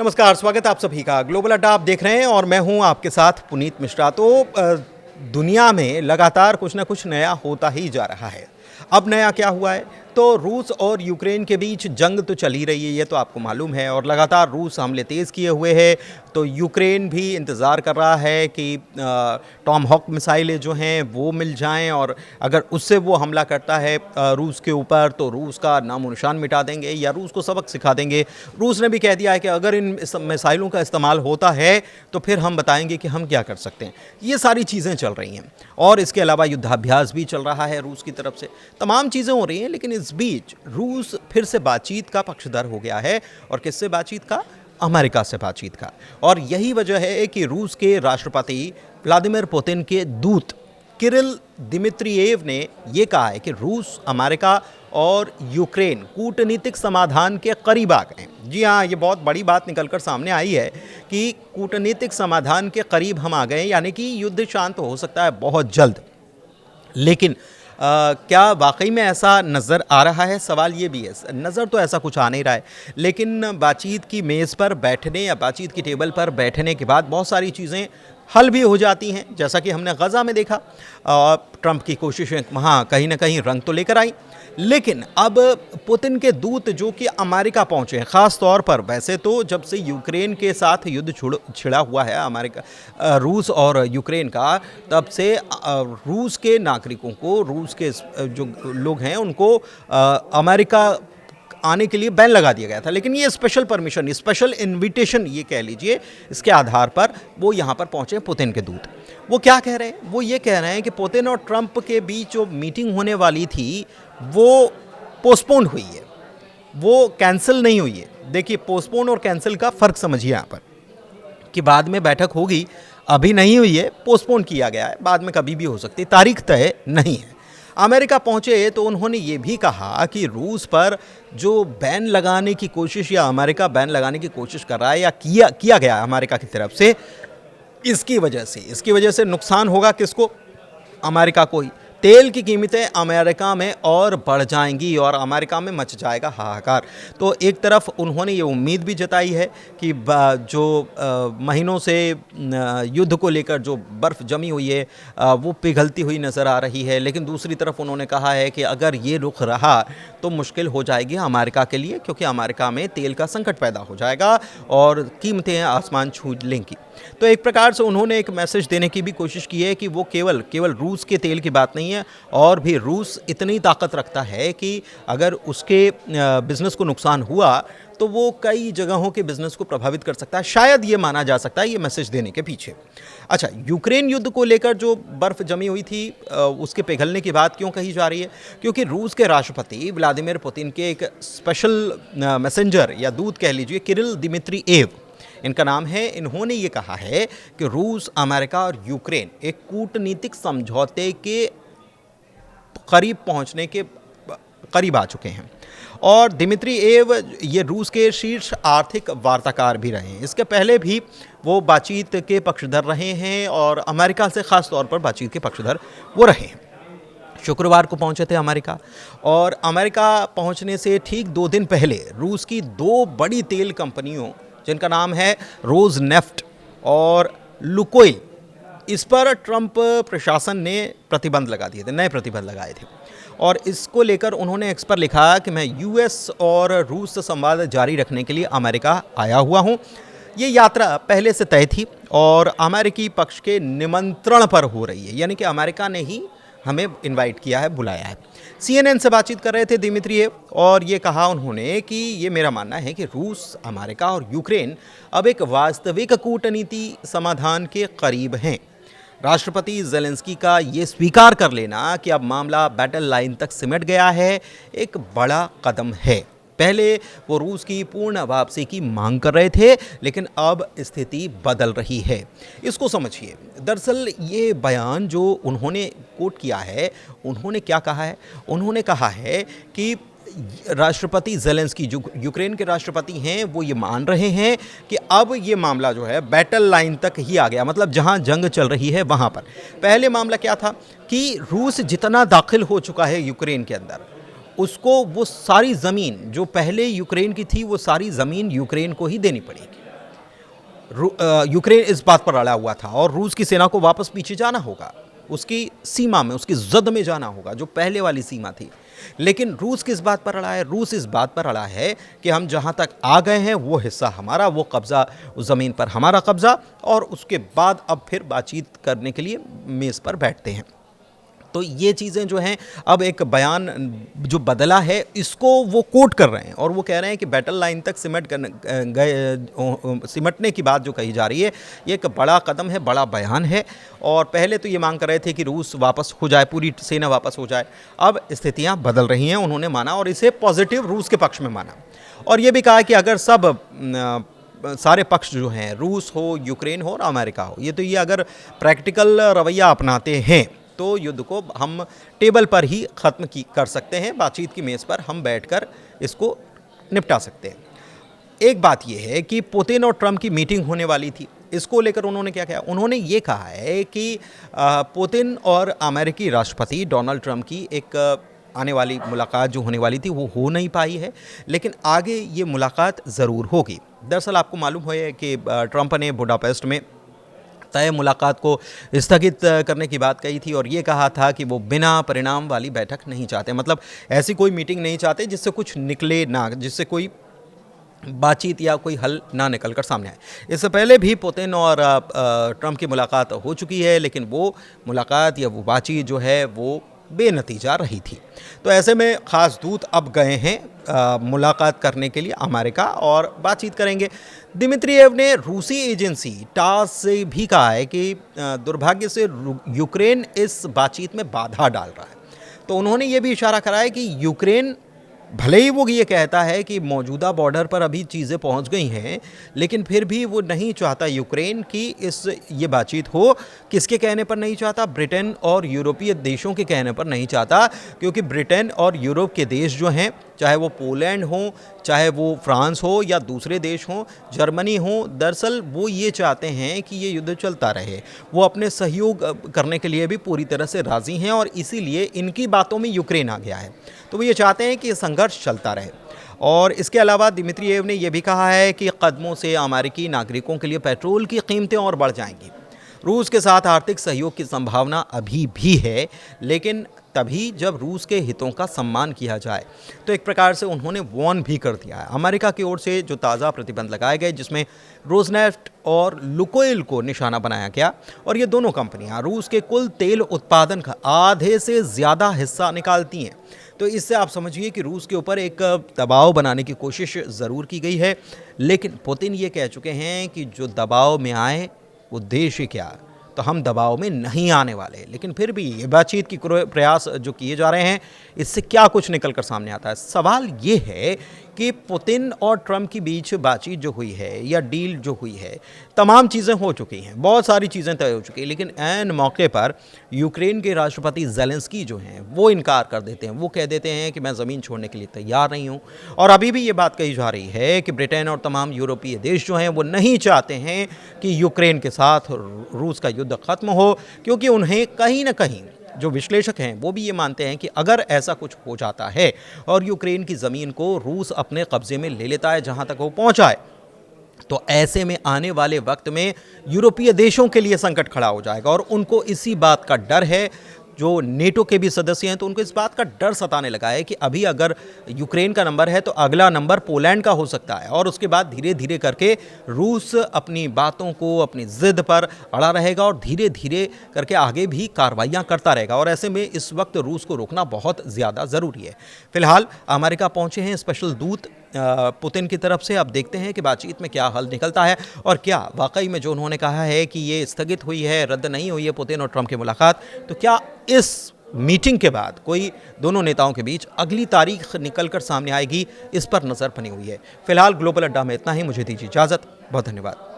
नमस्कार, स्वागत है आप सभी का। ग्लोबल अड्डा आप देख रहे हैं और मैं हूं आपके साथ पुनीत मिश्रा। दुनिया में लगातार कुछ ना कुछ नया होता ही जा रहा है। अब नया क्या हुआ है? तो रूस और यूक्रेन के बीच जंग तो चल ही रही है, ये तो आपको मालूम है, और लगातार रूस हमले तेज़ किए हुए है। तो यूक्रेन भी इंतज़ार कर रहा है कि टॉम हॉक मिसाइलें जो हैं वो मिल जाएं, और अगर उससे वो हमला करता है रूस के ऊपर तो रूस का नामो निशान मिटा देंगे या रूस को सबक सिखा देंगे। रूस ने भी कह दिया है कि अगर इन मिसाइलों का इस्तेमाल होता है तो फिर हम बताएंगे कि हम क्या कर सकते हैं। ये सारी चीज़ें चल रही हैं और इसके अलावा युद्धाभ्यास भी चल रहा है रूस की तरफ से। तमाम चीज़ें हो रही हैं, लेकिन इस बीच रूस फिर से बातचीत का पक्षधर हो गया है। और किससे बातचीत का? अमेरिका से बातचीत का। और यही वजह है कि रूस के राष्ट्रपति व्लादिमीर पुतिन के दूत किरिल दिमित्रियेव ने यह कहा है कि रूस, अमेरिका और यूक्रेन कूटनीतिक समाधान के करीब आ गए। जी हाँ, ये बहुत बड़ी बात निकलकर सामने आई है कि कूटनीतिक समाधान के करीब हम आ गए, यानी कि युद्ध शांत हो सकता है बहुत जल्द। लेकिन क्या वाकई में ऐसा नज़र आ रहा है? सवाल ये भी है। नज़र तो ऐसा कुछ आ नहीं रहा है, लेकिन बातचीत की मेज़ पर बैठने या बातचीत की टेबल पर बैठने के बाद बहुत सारी चीज़ें हल भी हो जाती हैं, जैसा कि हमने गज़ा में देखा। ट्रंप की कोशिशें वहाँ कहीं ना कहीं रंग तो लेकर आई, लेकिन अब पुतिन के दूत जो कि अमेरिका पहुँचे हैं, ख़ास तौर पर, वैसे तो जब से यूक्रेन के साथ युद्ध छिड़ा हुआ है रूस और यूक्रेन का, तब से रूस के नागरिकों को, रूस के जो लोग हैं उनको अमेरिका आने के लिए बैन लगा दिया गया था। लेकिन ये स्पेशल परमिशन, स्पेशल इनविटेशन ये कह लीजिए, इसके आधार पर वो यहाँ पर पहुँचे पुतिन के दूत। वो क्या कह रहे हैं? वो ये कह रहे हैं कि पुतिन और ट्रंप के बीच जो मीटिंग होने वाली थी वो पोस्टपोन हुई है, वो कैंसिल नहीं हुई है। देखिए, पोस्टपोन और कैंसिल का फ़र्क समझिए यहाँ पर, कि बाद में बैठक होगी, अभी नहीं हुई है, पोस्टपोन किया गया है, बाद में कभी भी हो सकती, तारीख तय नहीं है। अमेरिका पहुंचे तो उन्होंने ये भी कहा कि रूस पर जो बैन लगाने की कोशिश, या अमेरिका बैन लगाने की कोशिश कर रहा है या किया गया है अमेरिका की तरफ से, इसकी वजह से नुकसान होगा किसको? अमेरिका को ही। तेल की कीमतें अमेरिका में और बढ़ जाएंगी और अमेरिका में मच जाएगा हाहाकार। तो एक तरफ उन्होंने ये उम्मीद भी जताई है कि जो महीनों से युद्ध को लेकर जो बर्फ़ जमी हुई है वो पिघलती हुई नज़र आ रही है, लेकिन दूसरी तरफ उन्होंने कहा है कि अगर ये रुख रहा तो मुश्किल हो जाएगी अमेरिका के लिए, क्योंकि अमेरिका में तेल का संकट पैदा हो जाएगा और कीमतें आसमान छू लेंगी। तो एक प्रकार से उन्होंने एक मैसेज देने की भी कोशिश की है कि वो केवल रूस के तेल की बात नहीं है, और भी रूस इतनी ताकत रखता है कि अगर उसके बिजनेस को नुकसान हुआ तो वो कई जगहों के बिजनेस को प्रभावित कर सकता है। शायद ये माना जा सकता है ये मैसेज देने के पीछे। अच्छा, यूक्रेन युद्ध को लेकर जो बर्फ़ जमी हुई थी उसके पिघलने की बात क्यों कही जा रही है? क्योंकि रूस के राष्ट्रपति व्लादिमीर पुतिन के एक स्पेशल मैसेंजर या दूत कह लीजिए, किरिल दिमित्रियेव इनका नाम है, इन्होंने ये कहा है कि रूस, अमेरिका और यूक्रेन एक कूटनीतिक समझौते के करीब पहुंचने के करीब आ चुके हैं। और दिमित्रियेव ये रूस के शीर्ष आर्थिक वार्ताकार भी रहे हैं। इसके पहले भी वो बातचीत के पक्षधर रहे हैं और अमेरिका से ख़ास तौर पर बातचीत के पक्षधर वो रहे हैं। शुक्रवार को पहुंचे थे अमेरिका, और अमेरिका पहुंचने से ठीक 2 दिन पहले रूस की 2 बड़ी तेल कंपनियों, जिनका नाम है रोज़नेफ्ट और लुकोइल, इस पर ट्रंप प्रशासन ने प्रतिबंध लगा दिए थे, नए प्रतिबंध लगाए थे। और इसको लेकर उन्होंने एक्स पर लिखा कि मैं यूएस और रूस से संवाद जारी रखने के लिए अमेरिका आया हुआ हूं। ये यात्रा पहले से तय थी और अमेरिकी पक्ष के निमंत्रण पर हो रही है, यानी कि अमेरिका ने ही हमें इनवाइट किया है, बुलाया है। CNN से बातचीत कर रहे थे दिमित्रियेव, और ये कहा उन्होंने कि ये मेरा मानना है कि रूस, अमेरिका और यूक्रेन अब एक वास्तविक कूटनीति समाधान के करीब हैं। राष्ट्रपति ज़ेलेंस्की का ये स्वीकार कर लेना कि अब मामला बैटल लाइन तक सिमट गया है, एक बड़ा कदम है। पहले वो रूस की पूर्ण वापसी की मांग कर रहे थे, लेकिन अब स्थिति बदल रही है। इसको समझिए। दरअसल ये बयान जो उन्होंने कोट किया है, उन्होंने क्या कहा है? उन्होंने कहा है कि राष्ट्रपति ज़ेलेंस्की, जो यूक्रेन के राष्ट्रपति हैं, वो ये मान रहे हैं कि अब ये मामला जो है बैटल लाइन तक ही आ गया, मतलब जहां जंग चल रही है वहां पर। पहले मामला क्या था कि रूस जितना दाखिल हो चुका है यूक्रेन के अंदर, उसको वो सारी ज़मीन जो पहले यूक्रेन की थी, वो सारी ज़मीन यूक्रेन को ही देनी पड़ेगी। यूक्रेन इस बात पर अड़ा हुआ था और रूस की सेना को वापस पीछे जाना होगा, उसकी सीमा में, उसकी जद में जाना होगा जो पहले वाली सीमा थी। लेकिन रूस किस बात पर अड़ा है? रूस इस बात पर अड़ा है कि हम जहां तक आ गए हैं वो हिस्सा हमारा, वो कब्जा, उस ज़मीन पर हमारा कब्जा, और उसके बाद अब फिर बातचीत करने के लिए मेज़ पर बैठते हैं। तो ये चीज़ें जो हैं, अब एक बयान जो बदला है इसको वो कोट कर रहे हैं और वो कह रहे हैं कि बैटल लाइन तक सिमटने की बात जो कही जा रही है, ये एक बड़ा कदम है, बड़ा बयान है। और पहले तो ये मांग कर रहे थे कि रूस वापस हो जाए, पूरी सेना वापस हो जाए। अब स्थितियां बदल रही हैं, उन्होंने माना और इसे पॉजिटिव रूस के पक्ष में माना। और ये भी कहा कि अगर सब सारे पक्ष जो हैं, रूस हो, यूक्रेन हो और अमेरिका हो, ये अगर प्रैक्टिकल रवैया अपनाते हैं तो युद्ध को हम टेबल पर ही ख़त्म कर सकते हैं, बातचीत की मेज़ पर हम बैठकर इसको निपटा सकते हैं। एक बात यह है कि पुतिन और ट्रंप की मीटिंग होने वाली थी, इसको लेकर उन्होंने क्या कहा? उन्होंने ये कहा है कि पुतिन और अमेरिकी राष्ट्रपति डोनाल्ड ट्रंप की एक आने वाली मुलाकात जो होने वाली थी वो हो नहीं पाई है, लेकिन आगे ये मुलाकात ज़रूर होगी। दरअसल आपको मालूम है कि ट्रंप ने बुडापेस्ट में तय मुलाकात को स्थगित करने की बात कही थी और ये कहा था कि वो बिना परिणाम वाली बैठक नहीं चाहते, मतलब ऐसी कोई मीटिंग नहीं चाहते जिससे कुछ निकले ना, जिससे कोई बातचीत या कोई हल ना निकल कर सामने आए। इससे पहले भी पुतिन और ट्रंप की मुलाकात हो चुकी है, लेकिन वो मुलाकात या वो बातचीत जो है वो बेनतीजा रही थी। तो ऐसे में ख़ास दूत अब गए हैं मुलाकात करने के लिए अमेरिका और बातचीत करेंगे। दिमित्रियेव ने रूसी एजेंसी टास से भी कहा है कि दुर्भाग्य से यूक्रेन इस बातचीत में बाधा डाल रहा है। तो उन्होंने ये भी इशारा करा है कि यूक्रेन भले ही वो ये कहता है कि मौजूदा बॉर्डर पर अभी चीज़ें पहुंच गई हैं, लेकिन फिर भी वो नहीं चाहता यूक्रेन की ये बातचीत हो। किसके कहने पर नहीं चाहता? ब्रिटेन और यूरोपीय देशों के कहने पर नहीं चाहता, क्योंकि ब्रिटेन और यूरोप के देश जो हैं, चाहे वो पोलैंड हो, चाहे वो फ्रांस हो या दूसरे देश हों, जर्मनी हो, दरअसल वो ये चाहते हैं कि ये युद्ध चलता रहे। वो अपने सहयोग करने के लिए भी पूरी तरह से राज़ी हैं और इसीलिए इनकी बातों में यूक्रेन आ गया है। तो वो ये चाहते हैं कि ये संघर्ष चलता रहे। और इसके अलावा दिमित्रियेव ने यह भी कहा है कि कदमों से अमेरिकी नागरिकों के लिए पेट्रोल की कीमतें और बढ़ जाएंगी। रूस के साथ आर्थिक सहयोग की संभावना अभी भी है, लेकिन तभी जब रूस के हितों का सम्मान किया जाए। तो एक प्रकार से उन्होंने वॉर्न भी कर दिया है। अमेरिका की ओर से जो ताज़ा प्रतिबंध लगाए गए, जिसमें रोजनेफ्ट और लुकोइल को निशाना बनाया गया, और ये दोनों कंपनियां रूस के कुल तेल उत्पादन का आधे से ज़्यादा हिस्सा निकालती हैं। तो इससे आप समझिए कि रूस के ऊपर एक दबाव बनाने की कोशिश ज़रूर की गई है, लेकिन पुतिन ये कह चुके हैं कि जो दबाव में आए वो देश ही क्या, तो हम दबाव में नहीं आने वाले। लेकिन फिर भी ये बातचीत की प्रयास जो किए जा रहे हैं, इससे क्या कुछ निकल कर सामने आता है? सवाल ये है कि पुतिन और ट्रंप के बीच बातचीत जो हुई है या डील जो हुई है, तमाम चीज़ें हो चुकी हैं, बहुत सारी चीज़ें तय हो चुकी हैं, लेकिन ऐन मौके पर यूक्रेन के राष्ट्रपति ज़ेलेंस्की जो हैं वो इनकार कर देते हैं। वो कह देते हैं कि मैं ज़मीन छोड़ने के लिए तैयार नहीं हूँ। और अभी भी ये बात कही जा रही है कि ब्रिटेन और तमाम यूरोपीय देश जो हैं वो नहीं चाहते हैं कि यूक्रेन के साथ रूस का युद्ध ख़त्म हो, क्योंकि उन्हें कहीं ना कहीं, जो विश्लेषक हैं वो भी ये मानते हैं कि अगर ऐसा कुछ हो जाता है और यूक्रेन की ज़मीन को रूस अपने कब्ज़े में ले लेता है जहां तक वो पहुंचाए, तो ऐसे में आने वाले वक्त में यूरोपीय देशों के लिए संकट खड़ा हो जाएगा। और उनको इसी बात का डर है, जो नेटो के भी सदस्य हैं, तो उनको इस बात का डर सताने लगा है कि अभी अगर यूक्रेन का नंबर है तो अगला नंबर पोलैंड का हो सकता है, और उसके बाद धीरे धीरे करके रूस अपनी बातों को, अपनी जिद पर अड़ा रहेगा और धीरे धीरे करके आगे भी कार्रवाइयाँ करता रहेगा। और ऐसे में इस वक्त रूस को रोकना बहुत ज़्यादा ज़रूरी है। फिलहाल अमेरिका पहुँचे हैं स्पेशल दूत पुतिन की तरफ से। अब देखते हैं कि बातचीत में क्या हल निकलता है और क्या वाकई में जो उन्होंने कहा है कि ये स्थगित हुई है, रद्द नहीं हुई है पुतिन और ट्रंप की मुलाकात, तो क्या इस मीटिंग के बाद कोई दोनों नेताओं के बीच अगली तारीख निकलकर सामने आएगी, इस पर नज़र बनी हुई है। फिलहाल ग्लोबल अड्डा में इतना ही। मुझे दीजिए इजाज़त। बहुत धन्यवाद।